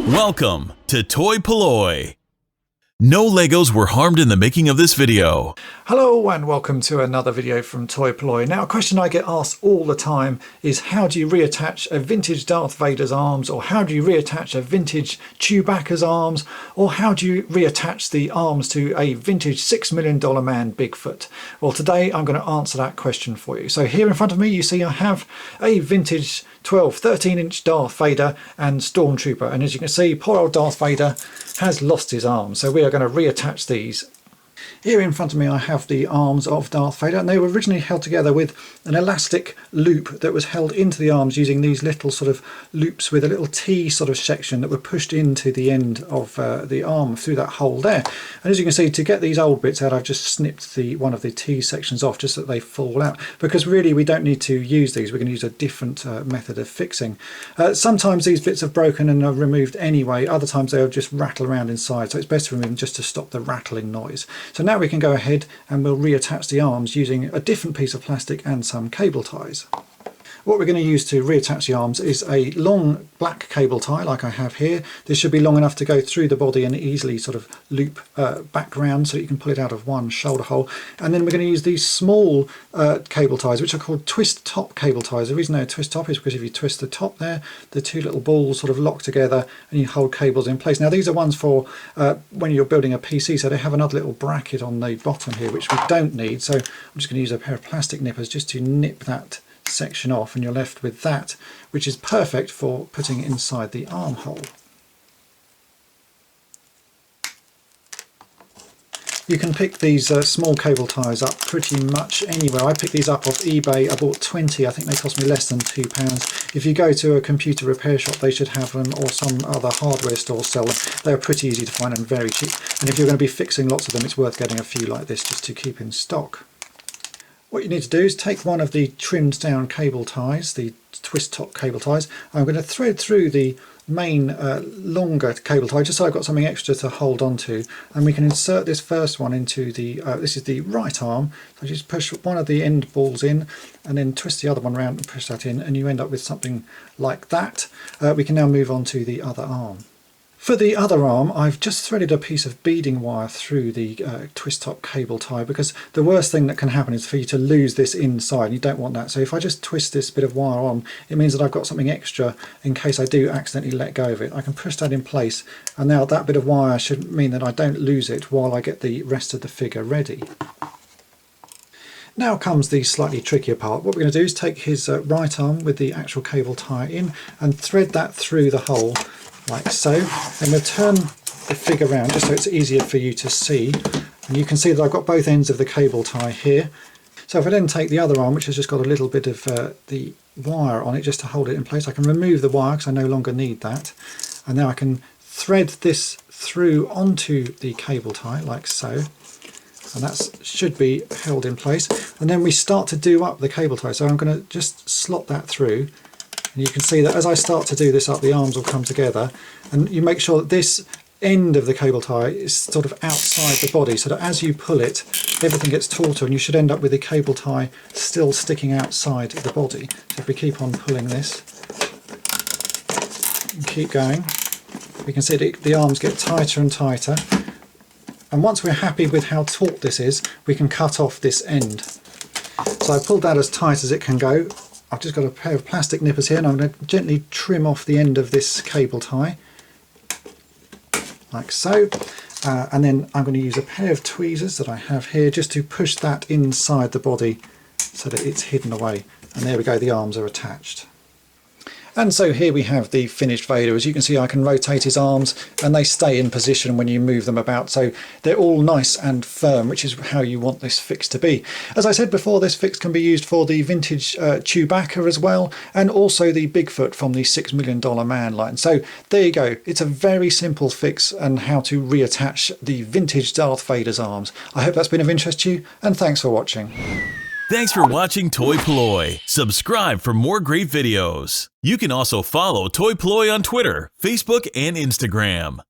Welcome to toy-polloi. No Legos were harmed in the making of this video. Hello and welcome to another video from toy-polloi. Now, a question I get asked all the time is how do you reattach a vintage Darth Vader's arms, or how do you reattach a vintage Chewbacca's arms, or how do you reattach the arms to a vintage $6 million man Bigfoot? Well, today I'm going to answer that question for you. So here in front of me you see I have a vintage 13-inch Darth Vader and Stormtrooper, and as you can see, poor old Darth Vader has lost his arms, so we are going to reattach these. Here in front of me I have the arms of Darth Vader, and they were originally held together with an elastic loop that was held into the arms using these little sort of loops with a little T sort of section that were pushed into the end of the arm through that hole there. And as you can see, to get these old bits out, I've just snipped one of the T sections off just so that they fall out, because really we don't need to use these. We're going to use a different method of fixing. Sometimes these bits are broken and are removed anyway, other times they'll just rattle around inside, so it's best to remove them just to stop the rattling noise. So now we can go ahead and we'll reattach the arms using a different piece of plastic and some cable ties. What we're going to use to reattach the arms is a long black cable tie like I have here. This should be long enough to go through the body and easily sort of loop back round so you can pull it out of one shoulder hole. And then we're going to use these small cable ties, which are called twist top cable ties. The reason they're twist top is because if you twist the top there, the two little balls sort of lock together and you hold cables in place. Now these are ones for when you're building a PC, so they have another little bracket on the bottom here which we don't need, so I'm just going to use a pair of plastic nippers just to nip that section off, and you're left with that, which is perfect for putting inside the armhole. You can pick these small cable ties up pretty much anywhere. I picked these up off eBay. I bought 20. I think they cost me less than £2. If you go to a computer repair shop, they should have them, or some other hardware store sell them. They're pretty easy to find and very cheap. And if you're going to be fixing lots of them, it's worth getting a few like this just to keep in stock. What you need to do is take one of the trimmed down cable ties, the twist top cable ties. I'm going to thread through the main longer cable tie just so I've got something extra to hold on to, and we can insert this first one into the this is the right arm, so just push one of the end balls in and then twist the other one around and push that in, and you end up with something like that. We can now move on to the other arm. For the other arm, I've just threaded a piece of beading wire through the twist top cable tie, because the worst thing that can happen is for you to lose this inside, and you don't want that. So if I just twist this bit of wire on, it means that I've got something extra in case I do accidentally let go of it. I can push that in place, and now that bit of wire should mean that I don't lose it while I get the rest of the figure ready. Now comes the slightly trickier part. What we're going to do is take his right arm with the actual cable tie in and thread that through the hole like so. Then we'll turn the figure around just so it's easier for you to see, and you can see that I've got both ends of the cable tie here. So if I then take the other arm, which has just got a little bit of the wire on it just to hold it in place, I can remove the wire because I no longer need that, and now I can thread this through onto the cable tie like so, and that should be held in place. And then we start to do up the cable tie, so I'm going to just slot that through. And you can see that as I start to do this up, the arms will come together, and you make sure that this end of the cable tie is sort of outside the body, so that as you pull it, everything gets tauter, and you should end up with the cable tie still sticking outside the body. So if we keep on pulling this and keep going, we can see that the arms get tighter and tighter, and once we're happy with how taut this is, we can cut off this end. So I pulled that as tight as it can go. I've just got a pair of plastic nippers here, and I'm going to gently trim off the end of this cable tie like so, and then I'm going to use a pair of tweezers that I have here just to push that inside the body so that it's hidden away, and there we go, the arms are attached. And so here we have the finished Vader. As you can see, I can rotate his arms and they stay in position when you move them about, so they're all nice and firm, which is how you want this fix to be. As I said before, this fix can be used for the vintage Chewbacca as well, and also the Bigfoot from the $6 Million Man line. So there you go, it's a very simple fix on how to reattach the vintage Darth Vader's arms. I hope that's been of interest to you, and thanks for watching. Thanks for watching toy-polloi. Subscribe for more great videos. You can also follow toy-polloi on Twitter, Facebook, and Instagram.